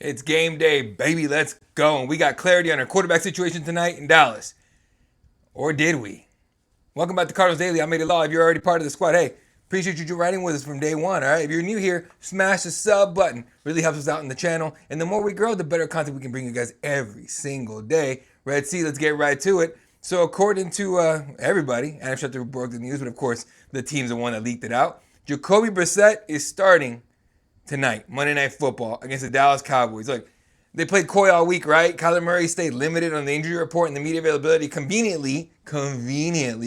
It's game day, baby. Let's go. And we got clarity on our quarterback situation tonight in Dallas. Or did we? Welcome back to Cardinals Daily. I made it live. You're already part of the squad. Hey, appreciate you riding with us from day one, all right? If you're new here, smash the sub button. Really helps us out in the channel. And the more we grow, the better content we can bring you guys every single day. Red Sea, let's get right to it. So according to everybody, Adam Schefter broke the news, but of course, the team's the one that leaked it out. Jacoby Brissett is starting tonight, Monday Night Football, against the Dallas Cowboys. Look, they played coy all week, right? Kyler Murray stayed limited on the injury report and the media availability. Conveniently,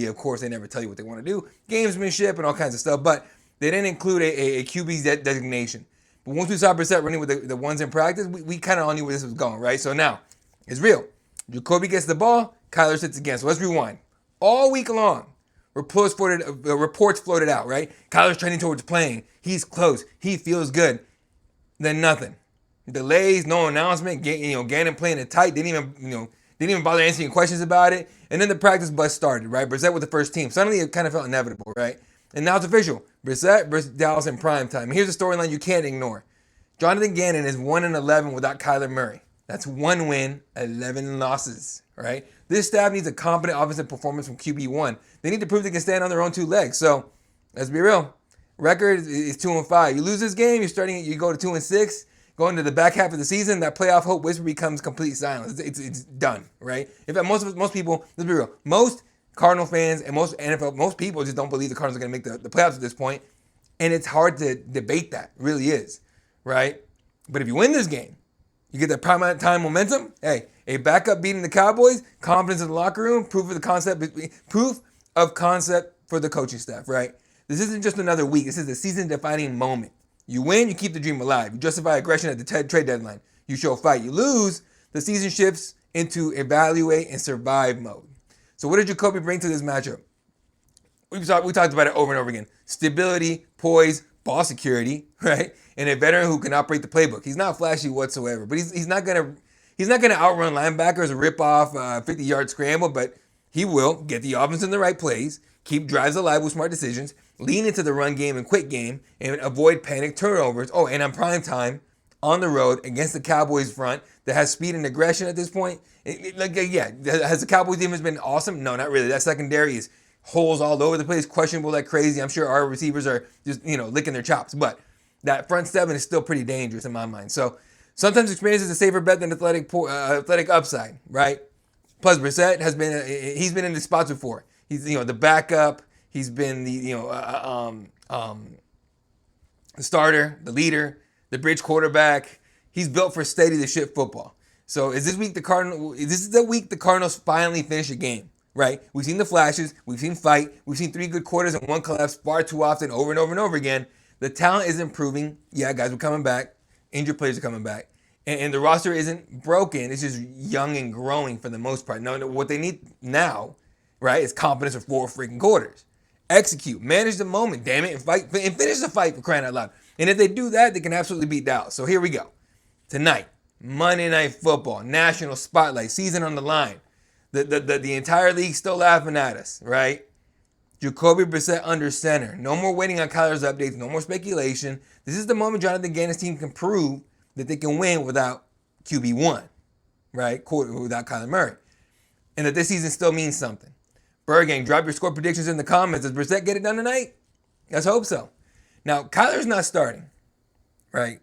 of course, they never tell you what they want to do. Gamesmanship and all kinds of stuff, but they didn't include a QB designation. But once we saw Brissett running with the ones in practice, we kind of all knew where this was going, right? So now, it's real. Jacoby gets the ball, Kyler sits again. So let's rewind. All week long, reports floated out, right? Kyler's trending towards playing. He's close. He feels good. Then nothing. Delays, no announcement. Gannon playing it tight. Didn't even bother answering questions about it. And then the practice bus started, right? Brissett with the first team. Suddenly it kind of felt inevitable, right? And now it's official. Brissett versus Dallas in prime time. Here's a storyline you can't ignore. Jonathan Gannon is 1-11 without Kyler Murray. That's 1 win, 11 losses, right? This staff needs a competent offensive performance from QB1. They need to prove they can stand on their own 2 legs. So, let's be real. Record is 2-5. You lose this game, you go to 2-6. Going to the back half of the season, that playoff hope whisper becomes complete silence. It's done, right? In fact, most people, let's be real, most Cardinal fans and most people just don't believe the Cardinals are going to make the playoffs at this point. And it's hard to debate that. It really is, right? But if you win this game, you get that prime time momentum. Hey, a backup beating the Cowboys, confidence in the locker room, proof of concept for the coaching staff, right? This isn't just another week. This is a season-defining moment. You win, you keep the dream alive. You justify aggression at the trade deadline. You show fight. You lose, the season shifts into evaluate and survive mode. So what did Jacoby bring to this matchup? We talked about it over and over again. Stability, poise, ball security, right? And a veteran who can operate the playbook. He's not flashy whatsoever, but he's not gonna outrun linebackers or rip off a 50-yard scramble, but he will get the offense in the right plays, keep drives alive with smart decisions, lean into the run game and quick game, and avoid panic turnovers. Oh, and on prime time, on the road against the Cowboys front that has speed and aggression at this point. Has the Cowboys defense been awesome? No, not really. That secondary is holes all over the place, questionable like crazy. I'm sure our receivers are just, licking their chops. But that front seven is still pretty dangerous in my mind. So sometimes experience is a safer bet than athletic upside, right? Plus, Brissett he's been in the spots before. He's, the backup. He's been the starter, the leader, the bridge quarterback. He's built for steady the shit football. So is this the week the Cardinals finally finish a game, right? We've seen the flashes, we've seen fight, we've seen 3 good quarters and 1 collapse far too often over and over and over again. The talent is improving. Yeah, guys, we're coming back. Injured players are coming back. And the roster isn't broken. It's just young and growing for the most part. Now, what they need now, right, is confidence for 4 freaking quarters. Execute, manage the moment, damn it, and fight and finish the fight for crying out loud. And if they do that, they can absolutely beat Dallas. So here we go. Tonight, Monday Night Football, national spotlight, season on the line. The entire league still laughing at us, right? Jacoby Brissett under center. No more waiting on Kyler's updates. No more speculation. This is the moment Jonathan Gannon's team can prove that they can win without QB1, right? Without Kyler Murray. And that this season still means something. Bird Gang, drop your score predictions in the comments. Does Brissett get it done tonight? Let's hope so. Now, Kyler's not starting, right?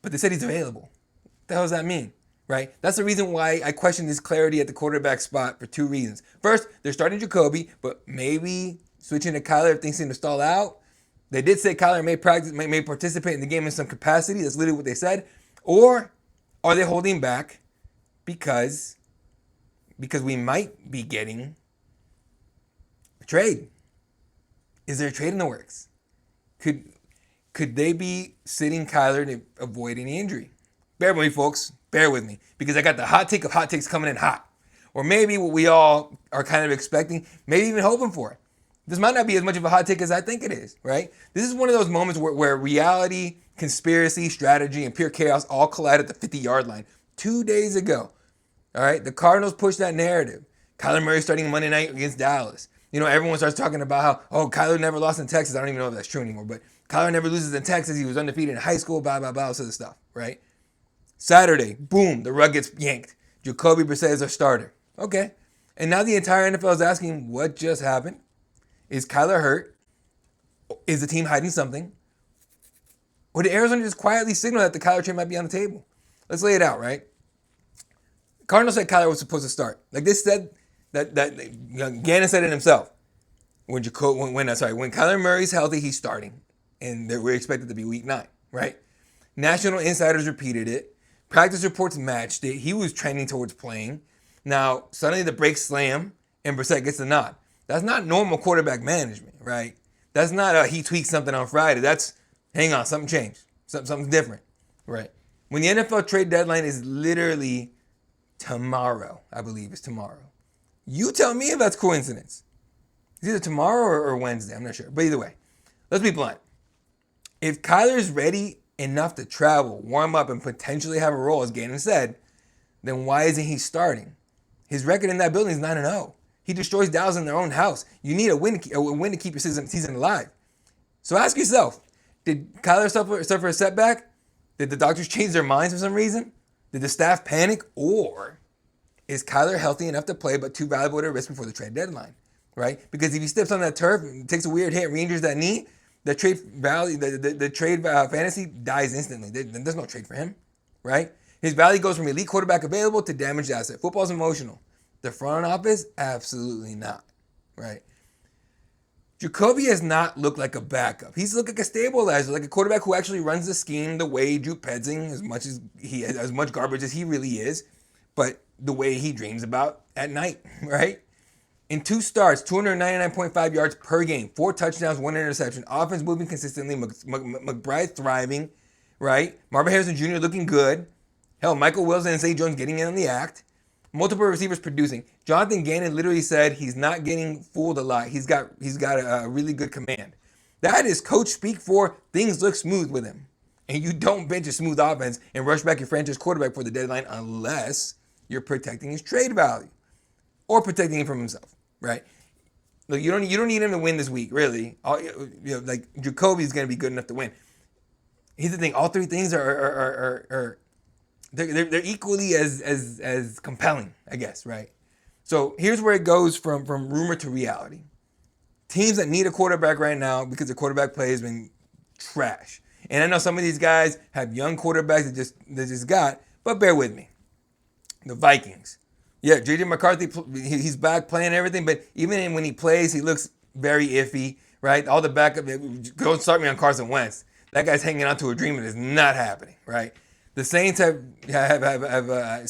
But they said he's available. What the hell does that mean, right? That's the reason why I question this clarity at the quarterback spot for 2 reasons. First, they're starting Jacoby, but maybe switching to Kyler if things seem to stall out. They did say Kyler may participate in the game in some capacity. That's literally what they said. Or are they holding back because we might be getting a trade? Is there a trade in the works? Could they be sitting Kyler to avoid any injury? Bear with me, folks. Bear with me. Because I got the hot take of hot takes coming in hot. Or maybe what we all are kind of expecting, maybe even hoping for. This might not be as much of a hot take as I think it is, right? This is one of those moments where reality, conspiracy, strategy, and pure chaos all collide at the 50-yard line. 2 days ago, all right, the Cardinals pushed that narrative. Kyler Murray starting Monday night against Dallas. Everyone starts talking about how, Kyler never lost in Texas. I don't even know if that's true anymore, but Kyler never loses in Texas. He was undefeated in high school, blah, blah, blah, all sort of stuff, right? Saturday, boom, the rug gets yanked. Jacoby Brissett is our starter. Okay. And now the entire NFL is asking, what just happened? Is Kyler hurt? Is the team hiding something? Or did Arizona just quietly signal that the Kyler trade might be on the table? Let's lay it out, right? Cardinals said Kyler was supposed to start. Like this said that Gannon said it himself. When Kyler Murray's healthy, he's starting. And we're expected to be week 9, right? National insiders repeated it. Practice reports matched it. He was trending towards playing. Now, suddenly the brakes slam and Brissett gets the nod. That's not normal quarterback management, right? That's not he tweaked something on Friday. That's, hang on, something changed. Something's different, right? When the NFL trade deadline is literally tomorrow, I believe it's tomorrow. You tell me if that's coincidence. It's either tomorrow or Wednesday. I'm not sure. But either way, let's be blunt. If Kyler's ready enough to travel, warm up, and potentially have a role, as Gannon said, then why isn't he starting? His record in that building is 9-0. He destroys Dallas in their own house. You need a win to keep your season alive. So ask yourself, did Kyler suffer a setback? Did the doctors change their minds for some reason? Did the staff panic? Or is Kyler healthy enough to play but too valuable to risk before the trade deadline? Right? Because if he steps on that turf and takes a weird hit, re-injures that knee, the trade value, the trade fantasy dies instantly. There's no trade for him, right? His value goes from elite quarterback available to damaged asset. Football's emotional. The front office, absolutely not, right? Jacoby has not looked like a backup. He's looked like a stabilizer, like a quarterback who actually runs the scheme the way Drew Petzing, as much garbage as he really is, but the way he dreams about at night, right? In 2 starts, 299.5 yards per game, 4 touchdowns, 1 interception, offense moving consistently, McBride thriving, right? Marvin Harrison Jr. looking good. Hell, Michael Wilson and Zay Jones getting in on the act. Multiple receivers producing. Jonathan Gannon literally said he's not getting fooled a lot. He's got a really good command. That is coach speak for things look smooth with him. And you don't bench a smooth offense and rush back your franchise quarterback for the deadline unless you're protecting his trade value or protecting him from himself, right? Look, you don't need him to win this week, really. Like Jacoby's going to be good enough to win. Here's the thing: all 3 things are they're equally as compelling, I guess, right? So here's where it goes from rumor to reality. Teams that need a quarterback right now because the quarterback play has been trash. And I know some of these guys have young quarterbacks that just got, but bear with me. The Vikings. Yeah, J.J. McCarthy, he's back playing everything, but even when he plays, he looks very iffy, right? All the backup, don't start me on Carson Wentz. That guy's hanging on to a dream and it's not happening, right? The Saints have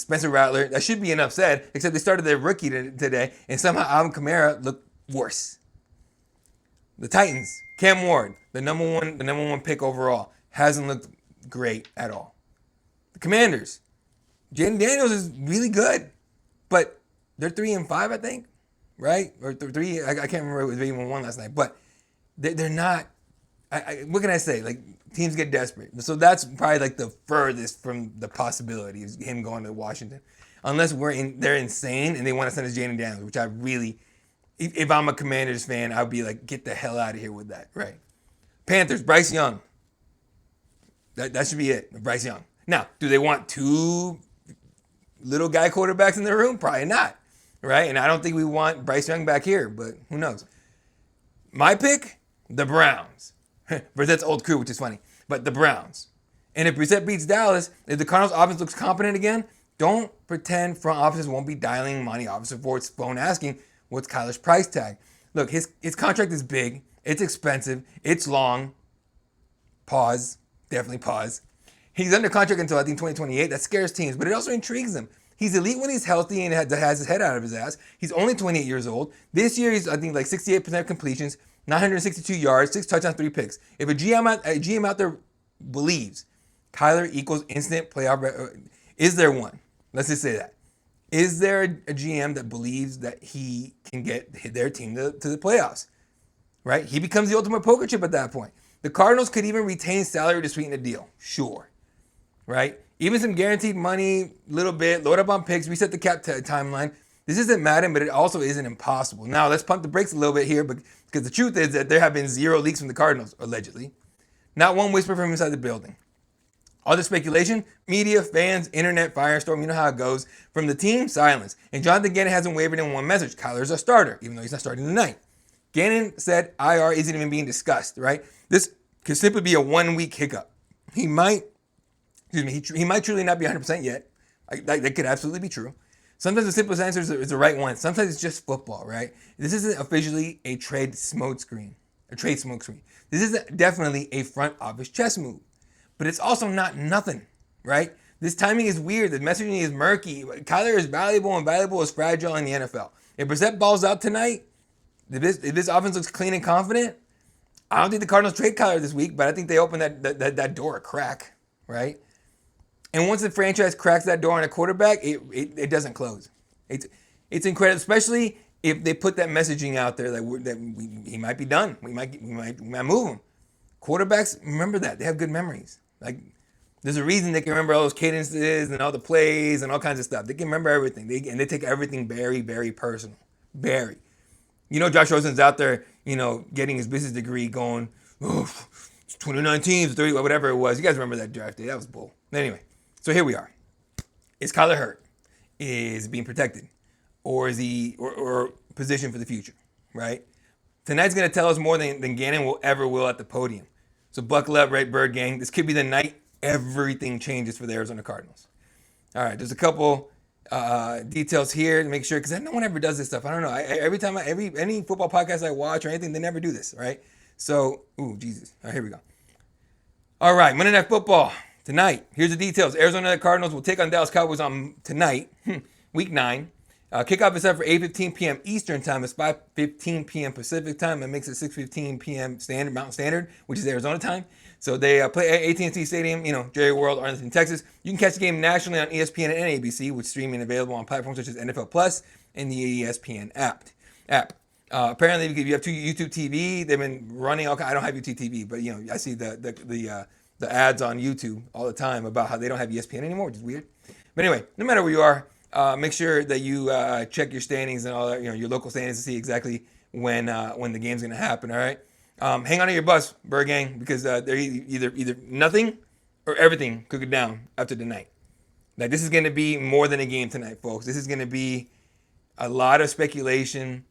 Spencer Rattler. That should be enough said, except they started their rookie today, and somehow Alvin Kamara looked worse. The Titans, Cam Ward, the number one pick overall, hasn't looked great at all. The Commanders, Jaden Daniels is really good, but they're 3-5, I think, right? Or 3. I can't remember if they even won last night, but they're not. What can I say? Like, teams get desperate. So that's probably like the furthest from the possibility of him going to Washington. Unless they're insane and they want to send us Jaden Daniels, which I really, if I'm a Commanders fan, I'd be like, get the hell out of here with that, right? Panthers, Bryce Young. That should be it, Bryce Young. Now, do they want 2 little guy quarterbacks in their room? Probably not, right? And I don't think we want Bryce Young back here, but who knows? My pick, the Browns. Brissett's old crew, which is funny, but the Browns. And if Brissett beats Dallas, if the Cardinals offense looks competent again, don't pretend front offices won't be dialing money officer for its phone asking what's Kyler's price tag. Look, his contract is big, it's expensive, it's long. Pause, definitely pause. He's under contract until I think 2028. That scares teams, but it also intrigues them. He's elite when he's healthy and has his head out of his ass. He's only 28 years old. This year he's I think like 68% completions, 962 yards, 6 touchdowns, 3 picks. If a GM out there believes Kyler equals instant playoff, is there one? Let's just say that. Is there a GM that believes that he can get their team to the playoffs? Right? He becomes the ultimate poker chip at that point. The Cardinals could even retain salary to sweeten the deal. Sure. Right? Even some guaranteed money, little bit, load up on picks, reset the cap timeline. This isn't Madden, but it also isn't impossible. Now, let's pump the brakes a little bit here, because the truth is that there have been 0 leaks from the Cardinals, allegedly. Not one whisper from inside the building. All the speculation, media, fans, internet, firestorm, you know how it goes. From the team, silence. And Jonathan Gannon hasn't wavered in one message. Kyler's a starter, even though he's not starting tonight. Gannon said IR isn't even being discussed, right? This could simply be a 1 week hiccup. He might truly not be 100% yet. That could absolutely be true. Sometimes the simplest answer is the right one. Sometimes it's just football, right? This isn't officially a trade smokescreen. This is definitely a front office chess move. But it's also not nothing, right? This timing is weird. The messaging is murky. Kyler is valuable, and valuable is fragile in the NFL. If Brissett balls out tonight, if this offense looks clean and confident, I don't think the Cardinals trade Kyler this week, but I think they open that door a crack, right? And once the franchise cracks that door on a quarterback, it doesn't close. It's incredible, especially if they put that messaging out there he might be done. We might move him. Quarterbacks, remember that. They have good memories. Like, there's a reason they can remember all those cadences and all the plays and all kinds of stuff. They can remember everything. They take everything very, very personal. Very. You know, Josh Rosen's out there, getting his business degree going, it's 2019, 30, whatever it was. You guys remember that draft day. That was bull. Anyway, so here we are. Is Kyler hurt? Is being protected? Or is he or positioned for the future, right? Tonight's going to tell us more than Gannon will at the podium. So buckle up, right, Bird Gang. This could be the night everything changes for the Arizona Cardinals. All right, there's a couple details here to make sure, because no one ever does this stuff. I don't know. Any football podcast I watch or anything, they never do this, right? So, Jesus. All right, here we go. All right, Monday Night Football tonight. Here's the details. Arizona Cardinals will take on Dallas Cowboys on tonight, week 9. Kickoff is set for 8:15 p.m. Eastern Time. It's 5:15 p.m. Pacific Time. That makes it 6:15 p.m. Mountain Standard, which is Arizona time. So they play at AT&T Stadium, Jerry World, Arlington, Texas. You can catch the game nationally on ESPN and ABC, with streaming available on platforms such as NFL Plus and the ESPN app. Apparently, if you have YouTube TV, they've been running all. I don't have YouTube TV, but I see the ads on YouTube all the time about how they don't have ESPN anymore, which is weird. But anyway, no matter where you are, make sure that you check your standings and all that, your local standings, to see exactly when the game's going to happen. All right, hang on to your bus, Bird Gang, because they're either nothing or everything could go down after tonight. Like, this is going to be more than a game tonight, folks. This is going to be a lot of speculation.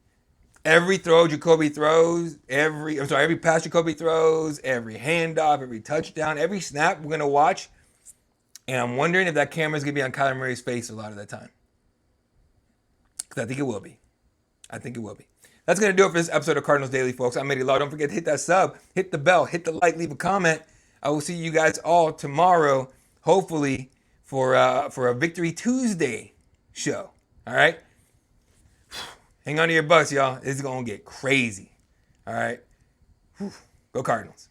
Every throw Jacoby throws, every pass Jacoby throws, every handoff, every touchdown, every snap we're going to watch. And I'm wondering if that camera is going to be on Kyler Murray's face a lot of the time. Because I think it will be. That's going to do it for this episode of Cardinals Daily, folks. I'm Eddie Law. Don't forget to hit that sub, hit the bell, hit the like, leave a comment. I will see you guys all tomorrow, hopefully, for a Victory Tuesday show. All right? Hang on to your butts, y'all. It's going to get crazy. All right? Go Cardinals.